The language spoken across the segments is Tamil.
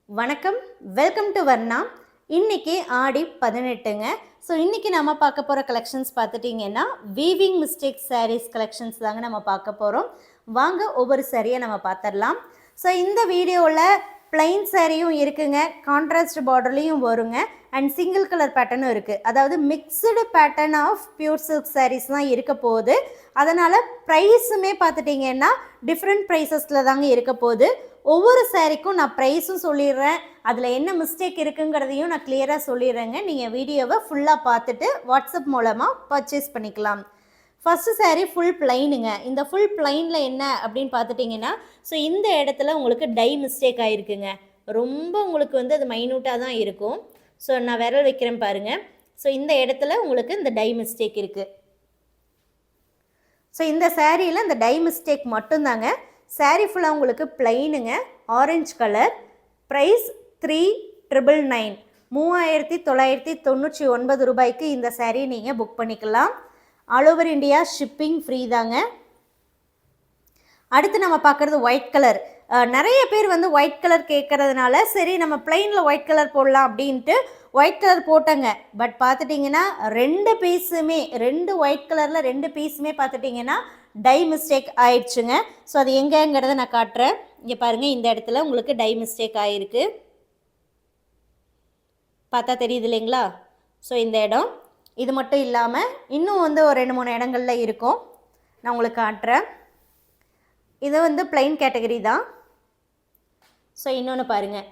வணக்கம், வெல்கம் டு வர்ணா. இன்னைக்கு ஆடி 18ங்க. ஸோ இன்னைக்கு நம்ம பார்க்க போகிற கலெக்ஷன்ஸ் பார்த்துட்டிங்கன்னா வீவிங் மிஸ்டேக் சாரீஸ் கலெக்ஷன்ஸ் தாங்க நம்ம பார்க்க போகிறோம். வாங்க ஒவ்வொரு சாரியை நம்ம பார்த்துடலாம். ஸோ இந்த வீடியோவில் பிளைன் சாரியும் இருக்குங்க, கான்ட்ராஸ்ட் பார்டர்லேயும் வருங்க, அண்ட் சிங்கிள் கலர் பேட்டர்னும் இருக்குது. அதாவது mixed pattern of pure silk saris தான் இருக்க போகுது. அதனால் ப்ரைஸுமே பார்த்துட்டிங்கன்னா டிஃப்ரெண்ட் ப்ரைஸஸில் தாங்க இருக்க போகுது. ஒவ்வொரு சாரிக்கும் நான் ப்ரைஸும் சொல்லிடுறேன், அதில் என்ன மிஸ்டேக் இருக்குங்கிறதையும் நான் கிளியராக சொல்லிடுறேங்க. நீங்கள் வீடியோவை ஃபுல்லாக பார்த்துட்டு வாட்ஸ்அப் மூலமாக பர்ச்சேஸ் பண்ணிக்கலாம். ஃபஸ்ட்டு சாரீ ஃபுல் பிளைனுங்க. இந்த ஃபுல் பிளைனில் என்ன அப்படின்னு பார்த்துட்டிங்கன்னா, ஸோ இந்த இடத்துல உங்களுக்கு டை மிஸ்டேக் ஆகிருக்குங்க. ரொம்ப உங்களுக்கு அது மைன்யூட்டாக தான் இருக்கும். ஸோ நான் விரல் வைக்கிறேன் பாருங்கள். ஸோ இந்த இடத்துல உங்களுக்கு இந்த டை மிஸ்டேக் இருக்குது. ஸோ இந்த சாரியில் இந்த டை மிஸ்டேக் மட்டும்தாங்க. சாரீ ஃபுல்லாக உங்களுக்கு பிளைனுங்க, ஆரஞ்சு கலர். ப்ரைஸ் 3999, 3999 ரூபாய்க்கு இந்த சாரீ நீங்கள் புக் பண்ணிக்கலாம். All over India shipping free தாங்க. அடுத்து நம்ம பார்க்குறது ஒயிட் கலர். நிறைய பேர் ஒயிட் கலர் கேட்குறதுனால சரி நம்ம பிளைனில் ஒயிட் கலர் போடலாம் அப்படின்ட்டு ஒயிட் கலர் போட்டேங்க. பட் பார்த்துட்டிங்கன்னா ரெண்டு ஒயிட் கலரில் ரெண்டு பீஸுமே பார்த்துட்டிங்கன்னா டை மிஸ்டேக் ஆயிடுச்சுங்க. ஸோ அது எங்கேங்கிறத நான் காட்டுறேன். இங்கே பாருங்கள், இந்த இடத்துல உங்களுக்கு டை மிஸ்டேக் ஆகிருக்கு. பார்த்தா தெரியுது இல்லைங்களா? ஸோ இந்த இடம் இது மட்டும் இல்லாமல் இன்னும் ஒரு 2-3 இடங்களில் இருக்கும். நான் உங்களுக்கு காட்டுறேன். இது பிளைன் கேட்டகரி தான். ஸோ இன்னொன்று பாருங்கள்,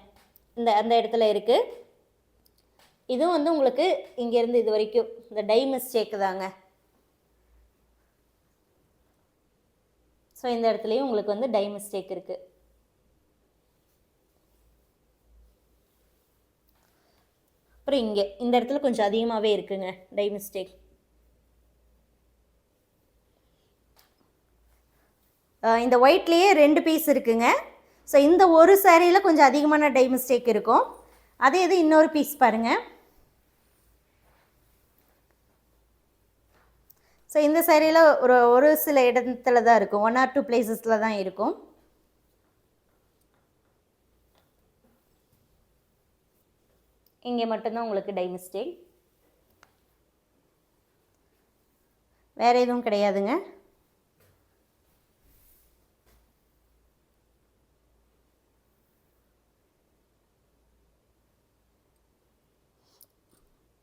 அந்த இடத்துல இருக்குது. இதுவும் உங்களுக்கு இங்கேருந்து இது வரைக்கும் இந்த டை மிஸ்டேக் தாங்க. ஸோ இந்த இடத்துலையும் உங்களுக்கு டை மிஸ்டேக் இருக்குது. அப்புறம் இங்கே இந்த இடத்துல கொஞ்சம் அதிகமாகவே இருக்குங்க டை மிஸ்டேக். இந்த ஒயிட்லேயே 2 பீஸ் இருக்குங்க. ஸோ இந்த ஒரு சாரியில் கொஞ்சம் அதிகமான டை மிஸ்டேக் இருக்கும். அதே இது இன்னொரு பீஸ் பாருங்கள். ஸோ இந்த சாரியில் ஒரு சில இடத்துல தான் இருக்கும், 1 or 2 பிளேசஸில் தான் இருக்கும். இங்கே மட்டும்தான் உங்களுக்கு டை மிஸ்டேக், வேறு எதுவும் கிடையாதுங்க.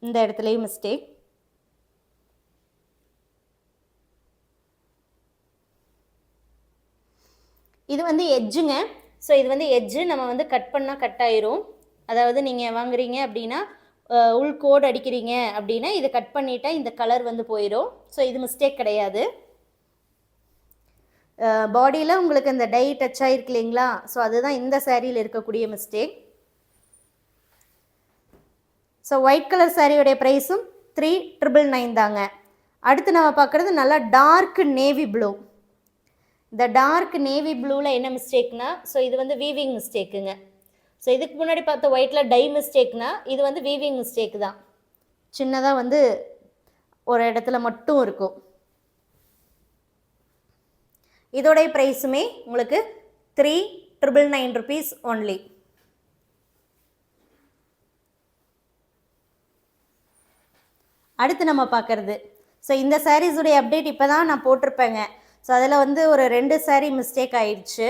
இந்த இடத்துலையும் மிஸ்டேக். இது எட்ஜுங்க. ஸோ இது எட்ஜு நம்ம கட் பண்ணால் கட் ஆயிரும். அதாவது நீங்கள் வாங்குறீங்க அப்படின்னா உள் கோடு அடிக்கிறீங்க அப்படின்னா இதை கட் பண்ணிட்டா இந்த கலர் போயிடும். ஸோ இது மிஸ்டேக் கிடையாது. பாடியில் உங்களுக்கு இந்த டை டச் ஆகிருக்கு இல்லைங்களா? ஸோ அதுதான் இந்த சாரியில் இருக்கக்கூடிய மிஸ்டேக். ஸோ ஒயிட் கலர் சாரியோடைய ப்ரைஸும் 3999 தாங்க. அடுத்து நம்ம பார்க்குறது நல்லா டார்க் நேவி ப்ளூ. இந்த டார்க் நேவி ப்ளூவில் என்ன மிஸ்டேக்னா, ஸோ இது வீவிங் மிஸ்டேக்குங்க. ஸோ இதுக்கு முன்னாடி பார்த்த ஒயிட்டில் டை மிஸ்டேக்னா இது வீவிங் மிஸ்டேக் தான். சின்னதாக ஒரு இடத்துல மட்டும் இருக்கும். இதோடைய ப்ரைஸுமே உங்களுக்கு 3999 ருபீஸ் ஒன்லி. அடுத்து நம்ம பார்க்குறது, ஸோ இந்த சாரீஸுடைய அப்டேட் இப்போ தான் நான் போட்டிருப்பேங்க. ஸோ அதில் ஒரு 2 சாரீ மிஸ்டேக் ஆயிடுச்சு.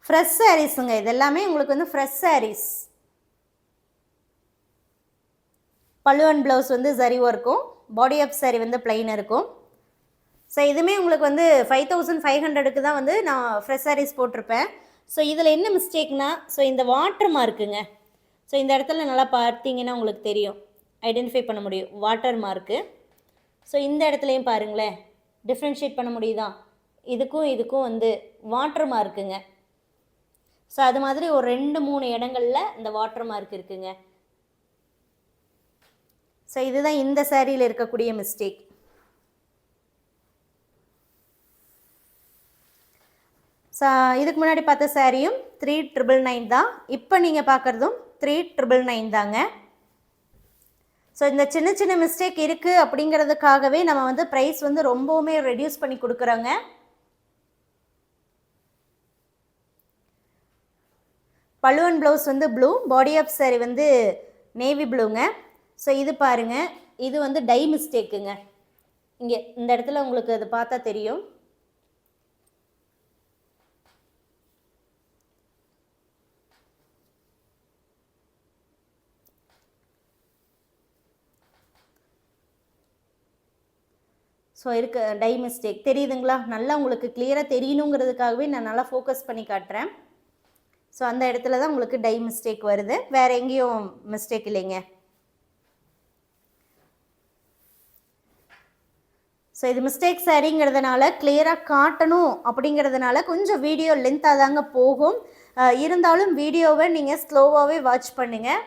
ஃப்ரெஷ் சாரீஸுங்க. இது எல்லாமே உங்களுக்கு ஃப்ரெஷ் சாரீஸ். பல்லு அண்ட் ப்ளவுஸ் சரி ஒர்க்கும், பாடி ஆஃப் சாரீ பிளைன் இருக்கும். ஸோ இதுவுமே உங்களுக்கு 5500க்கு தான் நான் ஃப்ரெஷ் சாரீஸ் போட்டிருப்பேன். ஸோ இதில் என்ன மிஸ்டேக்னா, ஸோ இந்த வாட்டர் மார்க்குங்க. ஸோ இந்த இடத்துல நல்லா பார்த்தீங்கன்னா உங்களுக்கு தெரியும், ஐடென்டிஃபை பண்ண முடியும் வாட்டர் மார்க்கு. ஸோ இந்த இடத்துலையும் பாருங்களேன், டிஃப்ரென்ஷியேட் பண்ண முடியுதா? இதுக்கும் வாட்டர் மார்க்குங்க. ஸோ அது மாதிரி ஒரு 2-3 இடங்களில் இந்த வாட்டர் மார்க் இருக்குங்க. ஸோ இதுதான் இந்த சாரியில் இருக்கக்கூடிய மிஸ்டேக். ஸோ இதுக்கு முன்னாடி பார்த்த சாரியும் 3999 தான். இப்போ நீங்கள் பார்க்குறதும் 3999 தாங்க. ஸோ இந்த சின்ன சின்ன மிஸ்டேக் இருக்குது அப்படிங்கிறதுக்காகவே நம்ம ப்ரைஸ் ரொம்பவுமே ரெடியூஸ் பண்ணி கொடுக்குறோங்க. பல்லு அண்ட் ப்ளவுஸ் வந்து ப்ளூ, பாடி ஆஃப் saree வந்து நேவி ப்ளூங்க. ஸோ இது பாருங்கள், இது வந்து டை மிஸ்டேக்குங்க. இங்கே இந்த இடத்துல உங்களுக்கு அது பார்த்தா தெரியும். ஸோ இருக்க டை மிஸ்டேக் தெரியுதுங்களா? நல்லா உங்களுக்கு கிளியராக தெரியணுங்கிறதுக்காகவே நான் நல்லா ஃபோக்கஸ் பண்ணி காட்டுறேன். ஸோ அந்த இடத்துல தான் உங்களுக்கு டை மிஸ்டேக் வருது, வேறு எங்கேயும் மிஸ்டேக் இல்லைங்க. ஸோ இது மிஸ்டேக் சாரிங்கிறதுனால கிளியராக காட்டணும் அப்படிங்கிறதுனால கொஞ்சம் வீடியோ லென்த்தாக தாங்க போகும். இருந்தாலும் வீடியோவை நீங்கள் ஸ்லோவாகவே வாட்ச் பண்ணுங்கள்.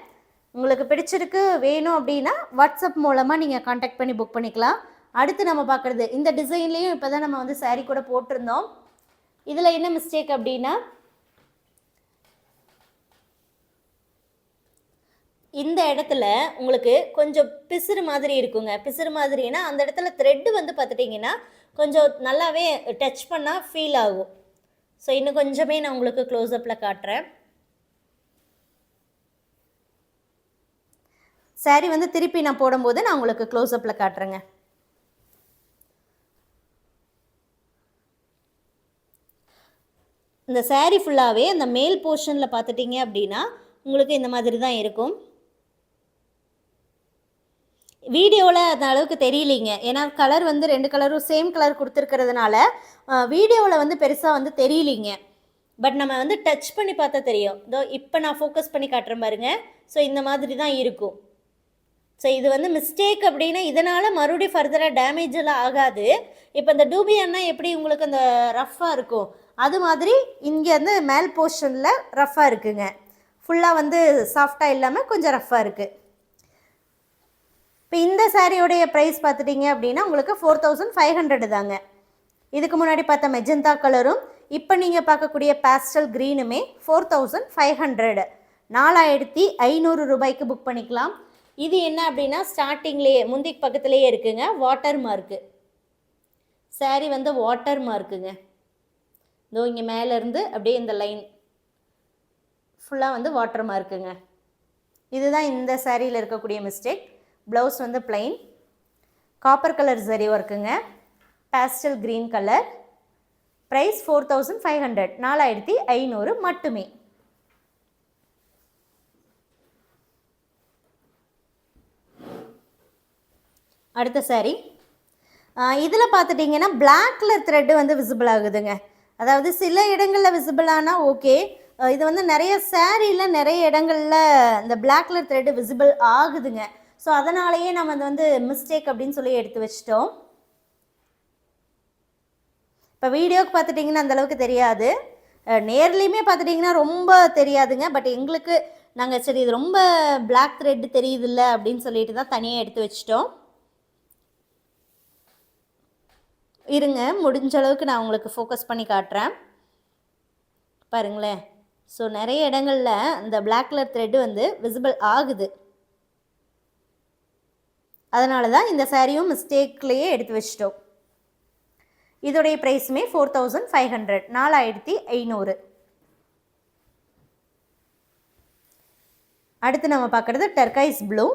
உங்களுக்கு பிடிச்சிருக்கு வேணும் அப்படின்னா வாட்ஸ்அப் மூலமாக நீங்கள் காண்டாக்ட் பண்ணி புக் பண்ணிக்கலாம். அடுத்து நம்ம பார்க்குறது இந்த டிசைன்லேயும் இப்போ தான் நம்ம வந்து சாரீ கூட போட்டிருந்தோம். இதில் என்ன மிஸ்டேக் அப்படின்னா, இந்த இடத்துல உங்களுக்கு கொஞ்சம் பிசுறு மாதிரி இருக்குங்க. பிசுறு மாதிரினா அந்த இடத்துல த்ரெட்டு வந்து பார்த்துட்டிங்கன்னா கொஞ்சம் நல்லாவே டச் பண்ணால் ஃபீல் ஆகும். ஸோ இன்னும் கொஞ்சமே நான் உங்களுக்கு க்ளோஸ்அப்பில் காட்டுறேன். சாரீ வந்து திருப்பி நான் போடும்போது நான் உங்களுக்கு க்ளோஸ்அப்பில் காட்டுறேங்க. இந்த சாரீ ஃபுல்லாகவே அந்த மேல் போர்ஷனில் பார்த்துட்டிங்க அப்படின்னா உங்களுக்கு இந்த மாதிரி தான் இருக்கும். வீடியோவில் அந்த அளவுக்கு தெரியலிங்க, ஏன்னா கலர் வந்து 2 கலரும் சேம் கலர் கொடுத்துருக்கிறதுனால வீடியோவில் வந்து பெருசாக வந்து தெரியலிங்க. பட் நம்ம வந்து டச் பண்ணி பார்த்தா தெரியும். இதோ இப்போ நான் ஃபோக்கஸ் பண்ணி காட்டுறேன் பாருங்கள். ஸோ இந்த மாதிரி தான் இருக்கும். ஸோ இது வந்து மிஸ்டேக் அப்படின்னா இதனால் மறுபடியும் ஃபர்தராக டேமேஜ் எல்லாம் ஆகாது. இப்போ இந்த டூபியானா எப்படி உங்களுக்கு அந்த ரஃப்பாக இருக்கும், அது மாதிரி இங்கே வந்து மேல் போர்ஷனில் ரஃப்பாக இருக்குங்க. ஃபுல்லாக வந்து சாஃப்டாக இல்லாமல் கொஞ்சம் ரஃப்பாக இருக்குது. இப்போ இந்த சாரியோடைய ப்ரைஸ் பார்த்துட்டிங்க அப்படின்னா உங்களுக்கு 4500 தாங்க. இதுக்கு முன்னாடி பார்த்த மெஜந்தா கலரும் இப்போ நீங்கள் பார்க்கக்கூடிய பேஸ்டல் க்ரீனுமே 4500, 4500 ரூபாய்க்கு புக் பண்ணிக்கலாம். இது என்ன அப்படின்னா ஸ்டார்டிங்லேயே முந்திக்கு பக்கத்துலேயே இருக்குங்க வாட்டர் மார்க்கு. சாரீ வந்து வாட்டர் மார்க்குங்க. இதோ இங்கே மேலேருந்து அப்படியே இந்த லைன் ஃபுல்லாக வந்து வாட்டர் மார்க்குங்க. இதுதான் இந்த சாரியில் இருக்கக்கூடிய மிஸ்டேக். ப்ளவுஸ் வந்து பிளைன், காப்பர் கலர் சரி ஒர்க்குங்க, பேஸ்டல் க்ரீன் கலர். ப்ரைஸ் 4500, 4500 மட்டுமே. அடுத்த சாரீ இதில் பார்த்துட்டிங்கன்னா பிளாக் கலர் த்ரெட்டு வந்து விசிபிள் ஆகுதுங்க. அதாவது சில இடங்களில் விசிபிள் ஆனால் ஓகே, இது வந்து நிறைய சாரியில் நிறைய இடங்களில் இந்த பிளாக் கலர் த்ரெட்டு விசிபிள் ஆகுதுங்க. ஸோ அதனாலேயே நம்ம அது வந்து மிஸ்டேக் அப்படின்னு சொல்லி எடுத்து வச்சிட்டோம். இப்போ வீடியோக்கு பார்த்துட்டிங்கன்னா அந்தளவுக்கு தெரியாது, நேர்லேயுமே பார்த்துட்டிங்கன்னா ரொம்ப தெரியாதுங்க. பட் எங்களுக்கு நாங்கள் சரி இது ரொம்ப பிளாக் த்ரெட் தெரியுதில்ல அப்படின்னு சொல்லிட்டு தான் தனியாக எடுத்து வச்சிட்டோம். இருங்க, முடிஞ்ச அளவுக்கு நான் உங்களுக்கு ஃபோக்கஸ் பண்ணி காட்டுறேன் பாருங்களேன். ஸோ நிறைய இடங்களில் இந்த பிளாக் கலர் த்ரெட்டு வந்து விசிபிள் ஆகுது. அதனால தான் இந்த சாரியும் மிஸ்டேக்லேயே எடுத்து வச்சிட்டோம். இதோடைய ப்ரைஸுமே 4500, 4500. அடுத்து நம்ம பார்க்குறது டர்கைஸ் ப்ளூ.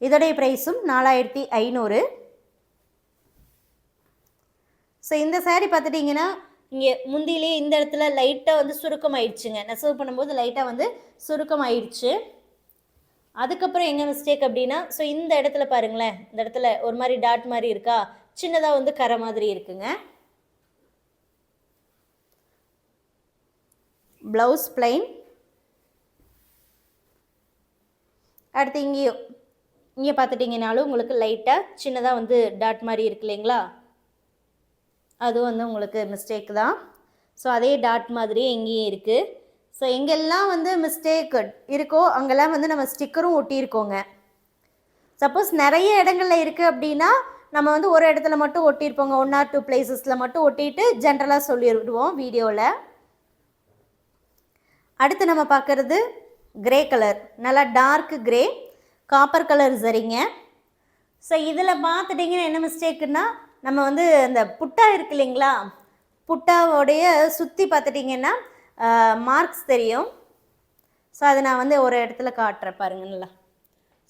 இதோடைய ப்ரைஸும் 4500. ஸோ இந்த சாரீ பார்த்துட்டிங்கன்னா இங்கே முந்தியிலே இந்த இடத்துல லைட்டாக வந்து சுருக்கம் ஆயிடுச்சுங்க. நெசவு பண்ணும்போது லைட்டாக வந்து சுருக்கம் ஆயிடுச்சு. அதுக்கப்புறம் எங்கே மிஸ்டேக் அப்படின்னா, ஸோ இந்த இடத்துல பாருங்களேன், இந்த இடத்துல ஒரு மாதிரி டாட் மாதிரி இருக்கா, சின்னதாக வந்து கரை மாதிரி இருக்குங்க. Blouse plain. அடுத்து இங்கே பார்த்துட்டிங்கனாலும் உங்களுக்கு லைட்டாக சின்னதாக வந்து டாட் மாதிரி இருக்கு இல்லைங்களா, அதுவும் வந்து உங்களுக்கு மிஸ்டேக் தான். ஸோ அதே டாட் மாதிரியே இங்கேயும் இருக்குது. ஸோ எங்கெல்லாம் வந்து மிஸ்டேக் இருக்கோ அங்கெல்லாம் வந்து நம்ம ஸ்டிக்கரும் ஒட்டியிருக்கோங்க. சப்போஸ் நிறைய இடங்களில் இருக்குது அப்படின்னா நம்ம வந்து ஒரு இடத்துல மட்டும் ஒட்டியிருப்போங்க, 1 or 2 பிளேசஸில் மட்டும் ஒட்டிட்டு ஜென்ரலாக சொல்லிடுவோம் வீடியோவில். அடுத்து நம்ம பார்க்குறது கிரே கலர், நல்லா டார்க் கிரே, காப்பர் கலர் சரிங்க. ஸோ இதில் பார்த்துட்டிங்கன்னா என்ன மிஸ்டேக்குன்னா, நம்ம வந்து அந்த புட்டா இருக்கு இல்லைங்களா, புட்டாவோடைய சுற்றி பார்த்துட்டிங்கன்னா மார்க்ஸ் தெரியும். ஸோ அதை நான் வந்து ஒரு இடத்துல காட்டுறேன் பாருங்கள் நல்லா.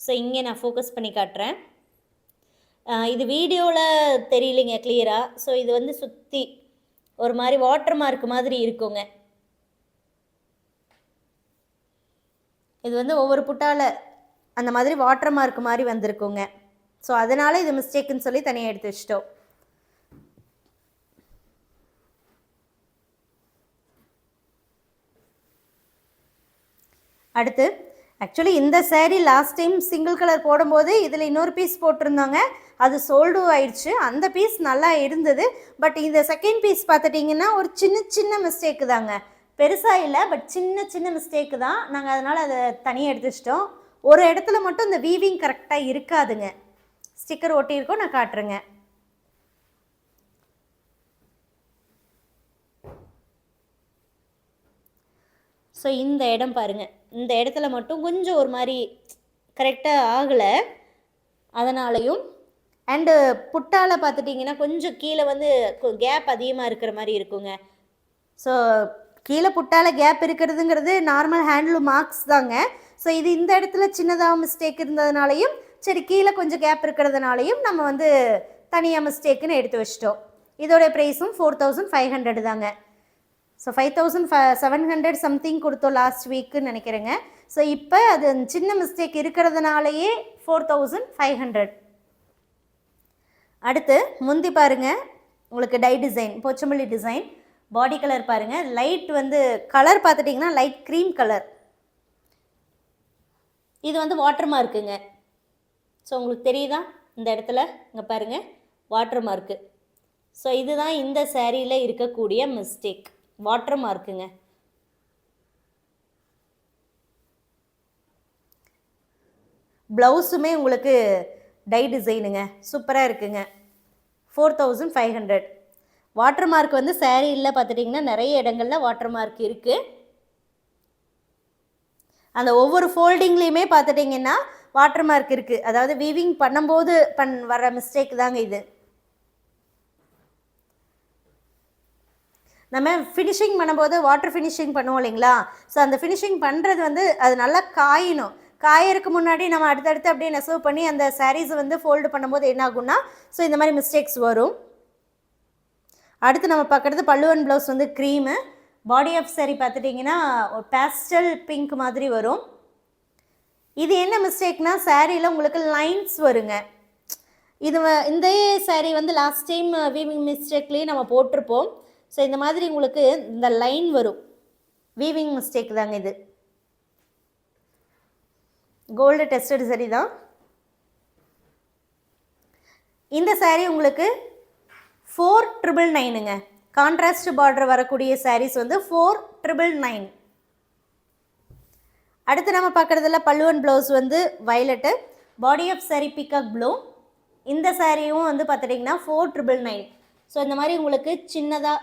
ஸோ இங்கே நான் ஃபோக்கஸ் பண்ணி காட்டுறேன். இது வீடியோவில் தெரியலைங்க கிளியராக. ஸோ இது வந்து சுற்றி ஒரு மாதிரி வாட்டர் மார்க் மாதிரி இருக்குங்க. இது வந்து ஒவ்வொரு புட்டால் அந்த மாதிரி வாட்டர் மார்க் மாதிரி வந்திருக்குங்க. ஸோ அதனால் இது மிஸ்டேக்குன்னு சொல்லி தனியாக எடுத்து வச்சிட்டோம். அடுத்து ஆக்சுவலி இந்த sari last time single colour போடும்போது இதில் இன்னொரு பீஸ் போட்டிருந்தாங்க, அது சோல்டு ஆயிடுச்சு. அந்த பீஸ் நல்லா இருந்தது. பட் இந்த செகண்ட் பீஸ் பார்த்துட்டிங்கன்னா ஒரு சின்ன சின்ன மிஸ்டேக்கு தாங்க, பெருசாக இல்லை, பட் சின்ன சின்ன மிஸ்டேக்கு தான். நாங்கள் அதனால் அதை தனியாக எடுத்து வச்சிட்டோம். ஒரு இடத்துல மட்டும் இந்த வீவிங் கரெக்டாக இருக்காதுங்க, ஸ்டிக்கர் ஒட்டியிருக்கோம், நான் காட்டுறேங்க. ஸோ இந்த இடம் பாருங்கள், இந்த இடத்துல மட்டும் கொஞ்சம் ஒரு மாதிரி கரெக்டாக ஆகலை. அதனாலையும் அண்டு புட்டால் பார்த்துட்டிங்கன்னா கொஞ்சம் கீழே வந்து கேப் அதிகமாக இருக்கிற மாதிரி இருக்குங்க. ஸோ கீழே புட்டால் கேப் இருக்கிறதுங்கிறது நார்மல் ஹேண்ட்லூம் மார்க்ஸ் தாங்க. ஸோ இது இந்த இடத்துல சின்னதாக மிஸ்டேக் இருந்ததுனாலையும் சரி கீழே கொஞ்சம் கேப் இருக்கிறதுனாலையும் நம்ம வந்து தனியாக மிஸ்டேக்குன்னு எடுத்து வச்சிட்டோம். இதோடைய ப்ரைஸும் 4500 தாங்க. ஸோ 5700 சம்திங் கொடுத்தோம் லாஸ்ட் வீக்குன்னு நினைக்கிறேங்க. ஸோ இப்போ அது சின்ன மிஸ்டேக் இருக்கிறதுனாலையே 4500. அடுத்து முந்தி பாருங்கள், உங்களுக்கு tie design, Pochampally design, body colour பாருங்கள். லைட் வந்து கலர் பார்த்துட்டிங்கன்னா லைட் க்ரீம் கலர். இது வந்து வாட்டர் மார்க்குங்க. ஸோ உங்களுக்கு தெரியுதா இந்த இடத்துல, இங்கே பாருங்கள் வாட்டர் மார்க்கு. ஸோ இதுதான் இந்த சேரீயில் இருக்கக்கூடிய மிஸ்டேக், வாட்டர் மார்க்குங்க. ப்ளவுஸுமே உங்களுக்கு டை டிசைனுங்க, சூப்பராக இருக்குங்க. 4500. வாட்டர் மார்க் வந்து சேரீயில் பார்த்துட்டிங்கன்னா நிறைய இடங்களில் வாட்டர் மார்க் இருக்குது. அந்த ஒவ்வொரு ஃபோல்டிங்லேயுமே பார்த்துட்டிங்கன்னா வாட்டர் மார்க் இருக்குது. அதாவது வீவிங் பண்ணும்போது வர மிஸ்டேக் தாங்க இது. நம்ம ஃபினிஷிங் பண்ணும்போது வாட்டர் ஃபினிஷிங் பண்ணுவோம் இல்லைங்களா? ஸோ அந்த ஃபினிஷிங் பண்ணுறது வந்து அது நல்லா காயணும். காயறதுக்கு முன்னாடி நம்ம அடுத்தடுத்து அப்படியே நெசவு பண்ணி அந்த சாரீஸை வந்து ஃபோல்டு பண்ணும்போது என்ன ஆகும்னா, ஸோ இந்த மாதிரி மிஸ்டேக்ஸ் வரும். அடுத்து நம்ம பார்க்குறது பல்லுவன் ப்ளவுஸ் வந்து க்ரீமு. பாடி ஆஃப் சாரீ பார்த்துட்டிங்கன்னா ஒரு பேஸ்டல் பிங்க் மாதிரி வரும். இது என்ன மிஸ்டேக்னா, சாரியில் உங்களுக்கு லைன்ஸ் வருங்க. இது இந்த சாரீ வந்து லாஸ்ட் டைம் வீவிங் மிஸ்டேக்லேயே நம்ம போட்டிருப்போம். ஸோ இந்த மாதிரி உங்களுக்கு இந்த லைன் வரும், வீவிங் மிஸ்டேக் தாங்க இது. கோல்டு டெஸ்டட் சாரீ தான் இந்த சாரீ. உங்களுக்கு 4999ங்க. கான்ட்ராஸ்ட் பார்டர் வரக்கூடிய சாரீஸ் வந்து 4999. அடுத்து நம்ம பார்க்குறதுல பல்லுவன் ப்ளவுஸ் வந்து violet, body of sari peacock blue. இந்த சாரியும் வந்து பார்த்துட்டிங்கன்னா 4999. ஸோ இந்த மாதிரி உங்களுக்கு சின்னதாக,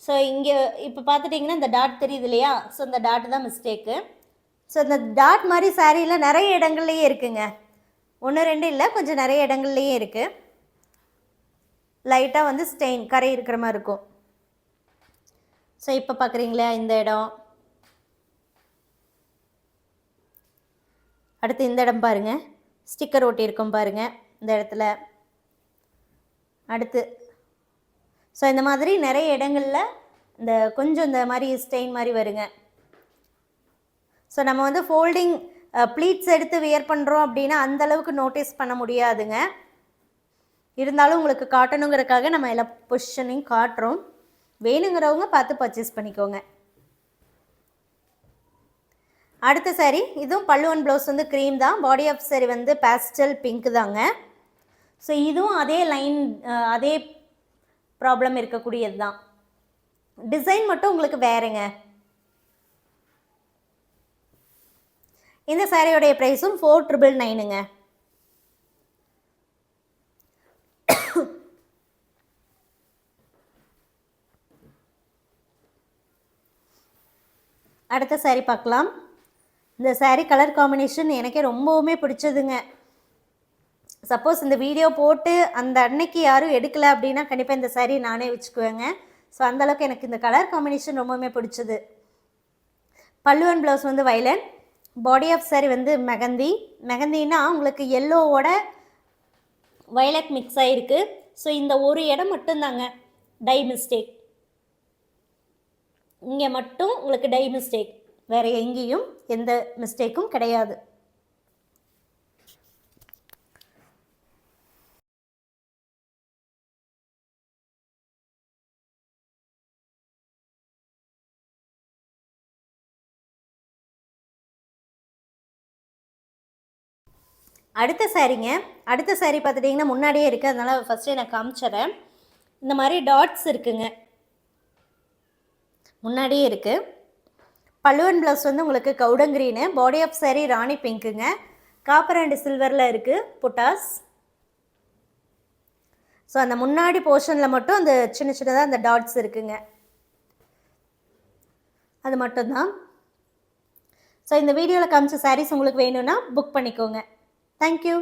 ஸோ இங்கே இப்போ பார்த்துட்டிங்கன்னா இந்த டாட் தெரியுது இல்லையா? ஸோ இந்த டாட் தான் மிஸ்டேக்கு. ஸோ இந்த டாட் மாதிரி சாரியில் நிறைய இடங்கள்லையே இருக்குங்க, 1 2 இல்லை, கொஞ்சம் நிறைய இடங்கள்லையே இருக்குது. லைட்டாக வந்து ஸ்டெயின் கரை இருக்கிற மாதிரி இருக்கும். ஸோ இப்போ பார்க்குறீங்களா இந்த இடம். அடுத்து இந்த இடம் பாருங்கள், ஸ்டிக்கர் ஒட்டியிருக்கோம் பாருங்கள் இந்த இடத்துல. அடுத்து ஸோ இந்த மாதிரி நிறைய இடங்களில் இந்த கொஞ்சம் இந்த மாதிரி ஸ்டெயின் மாதிரி வருங்க. ஸோ நம்ம வந்து ஃபோல்டிங் ப்ளீட்ஸ் எடுத்து வியர் பண்ணுறோம் அப்படின்னா அந்தளவுக்கு நோட்டீஸ் பண்ண முடியாதுங்க. இருந்தாலும் உங்களுக்கு காட்டணுங்கிறதுக்காக நம்ம எல்லா பொசிஷனையும் காட்டுறோம். வேணுங்கிறவங்க பார்த்து பர்ச்சேஸ் பண்ணிக்கோங்க. அடுத்த சாரீ இதுவும் பல்லுவன் ப்ளவுஸ் வந்து க்ரீம் தான். பாடி ஆஃப் சாரீ வந்து பேஸ்டல் பிங்க் தாங்க. ஸோ இதுவும் அதே லைன், அதே ப்ராப்ளம் இருக்கக்கூடியது தான். டிசைன் மட்டும் உங்களுக்கு வேறுங்க. இந்த சாரியோடைய ப்ரைஸும் 4999ங்க. அடுத்த சாரீ பார்க்கலாம். இந்த சாரீ கலர் காம்பினேஷன் எனக்கே ரொம்பவுமே பிடிச்சதுங்க. சப்போஸ் இந்த வீடியோ போட்டு அந்த அன்னைக்கு யாரும் எடுக்கலை அப்படின்னா கண்டிப்பாக இந்த saree நானே வச்சுக்குவேங்க. ஸோ அந்தளவுக்கு எனக்கு இந்த கலர் காம்பினேஷன் ரொம்பவுமே பிடிச்சது. பல்லு அண்ட் ப்ளவுஸ் வந்து வைலன், பாடி ஆஃப் saree வந்து மெகந்தி. மெகந்தின்னா உங்களுக்கு எல்லோவோட வயலட் மிக்ஸ் ஆகிருக்கு. ஸோ இந்த ஒரு இடம் மட்டும்தாங்க டை மிஸ்டேக், இங்கே மட்டும் உங்களுக்கு டை மிஸ்டேக், வேறு எங்கேயும் எந்த மிஸ்டேக்கும் கிடையாது. அடுத்த சாரீங்க, அடுத்த saree பார்த்துட்டிங்கன்னா முன்னாடியே இருக்குது, அதனால் ஃபஸ்ட்டே நான் காமிச்சிட்றேன். இந்த மாதிரி டாட்ஸ் இருக்குங்க, முன்னாடியே இருக்குது. பல்லு அண்ட் ப்ளவுஸ் வந்து உங்களுக்கு கவுடங்கிரீனு, பாடி ஆஃப் saree ராணி பிங்க்குங்க, காப்பர் அண்ட் சில்வரில் இருக்குது புட்டாஸ். ஸோ அந்த முன்னாடி போர்ஷனில் மட்டும் அந்த சின்ன சின்னதாக அந்த டாட்ஸ் இருக்குங்க, அது மட்டும்தான். ஸோ இந்த வீடியோவில் காமிச்ச sarees உங்களுக்கு வேணும்னா புக் பண்ணிக்கோங்க. தேங்க்யூ.